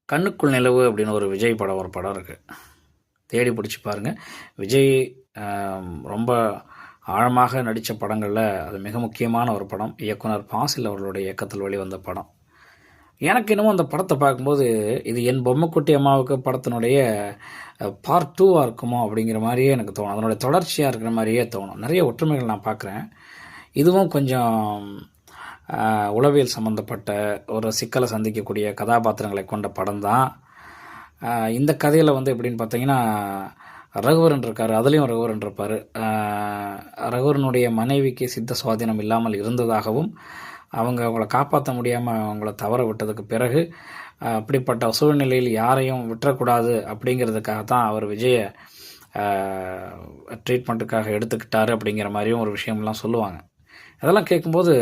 கண்ணுக்குள் நிலவு அப்படின்னு ஒரு விஜய் படம் ஒரு படம் இருக்குது. தேடி பிடிச்சி பாருங்கள். விஜய் ரொம்ப ஆழமாக நடித்த படங்களில் அது மிக முக்கியமான ஒரு படம். இயக்குனர் ஃபாசில் அவர்களுடைய இயக்கத்தில் வெளிவந்த படம். எனக்கு என்னமோ அந்த படத்தை பார்க்கும்போது இது என் பொம்மைக்குட்டி அம்மாவுக்கு படத்தினுடைய பார்ட் 2வாக இருக்குமோ அப்படிங்கிற மாதிரியே எனக்கு தோணும். அதனுடைய தொடர்ச்சியாக இருக்கிற மாதிரியே தோணும். நிறைய ஒற்றுமைகள் நான் பார்க்குறேன். இதுவும் கொஞ்சம் உளவியல் சம்மந்தப்பட்ட ஒரு சிக்கலை சந்திக்கக்கூடிய கதாபாத்திரங்களை கொண்ட படம் தான். இந்த கதையில் வந்து எப்படின்னு பார்த்தீங்கன்னா, ரகுவரன் இருக்கார். அதுலேயும் ரகுவரன் இருப்பார். ரகுவரனுடைய மனைவிக்கு சித்த சுவாதீனம் இல்லாமல் இருந்ததாகவும், அவங்கள காப்பாற்ற முடியாமல் அவங்கள தவற விட்டதுக்கு பிறகு அப்படிப்பட்ட சூழ்நிலையில் யாரையும் விட்டுறக்கூடாது அப்படிங்கிறதுக்காக தான் அவர் விஜயை ட்ரீட்மெண்ட்டுக்காக எடுத்துக்கிட்டார் அப்படிங்கிற மாதிரியும் ஒரு விஷயம்லாம் சொல்லுவாங்க. அதெல்லாம் கேட்கும்போது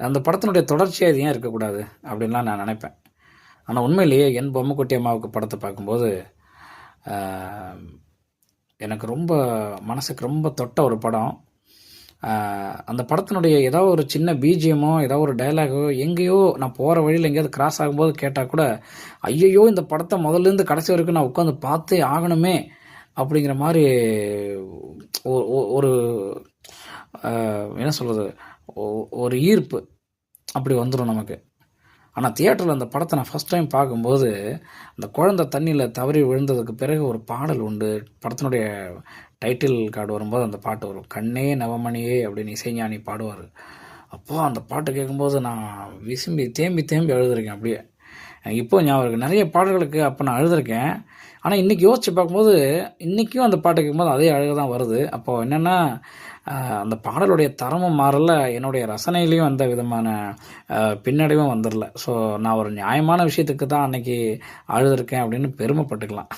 அந்த படத்தினுடைய தொடர்ச்சியாக இது ஏன் இருக்கக்கூடாது அப்படின்லாம் நான் நினைப்பேன். ஆனால் உண்மையிலேயே என் பொம்மைக்குட்டி அம்மாவுக்கு படத்தை பார்க்கும்போது எனக்கு ரொம்ப மனசுக்கு ரொம்ப தொட்ட ஒரு படம். அந்த படத்தினுடைய ஏதாவது ஒரு சின்ன பிஜிஎம்மோ ஏதாவது ஒரு டைலாகோ எங்கேயோ நான் போகிற வழியில் எங்கேயாவது கிராஸ் ஆகும்போது கேட்டால் கூட, ஐயையோ இந்த படத்தை முதல்லேருந்து கடைசி வரைக்கும் நான் உட்காந்து பார்த்தே ஆகணுமே அப்படிங்கிற மாதிரி ஒரு என்ன சொல்கிறது, ஒரு ஈர்ப்பு அப்படி வந்துடும் நமக்கு. ஆனால் தியேட்டரில் அந்த படத்தை நான் ஃபஸ்ட் டைம் பார்க்கும்போது, அந்த குழந்தை தண்ணியில் தவறி விழுந்ததுக்கு பிறகு ஒரு பாடல் உண்டு. படத்தினுடைய டைட்டில் கார்டு வரும்போது அந்த பாட்டு வரும். கண்ணே நவமணியே அப்படின்னு இசைஞானி பாடுவார். அப்போ அந்த பாட்டு கேட்கும்போது நான் தேம்பி தேம்பி அழுதுருக்கேன். அப்படியே இப்போ ஞாபகம் நிறைய பாடல்களுக்கு அப்போ நான் அழுதுருக்கேன். ஆனால் இன்றைக்கி யோசித்து பார்க்கும்போது இன்றைக்கும் அந்த பாட்டு கேட்கும்போது அதே அழுக தான் வருது. அப்போது என்னென்னா, அந்த பாடலுடைய தரமும் மாறல, என்னுடைய ரசனையிலையும் எந்த விதமான பின்னடைவும் வந்துடல. ஸோ நான் ஒரு நியாயமான விஷயத்துக்கு தான் அன்றைக்கி அழுதுருக்கேன் அப்படின்னு பெருமைப்பட்டுக்கலாம்.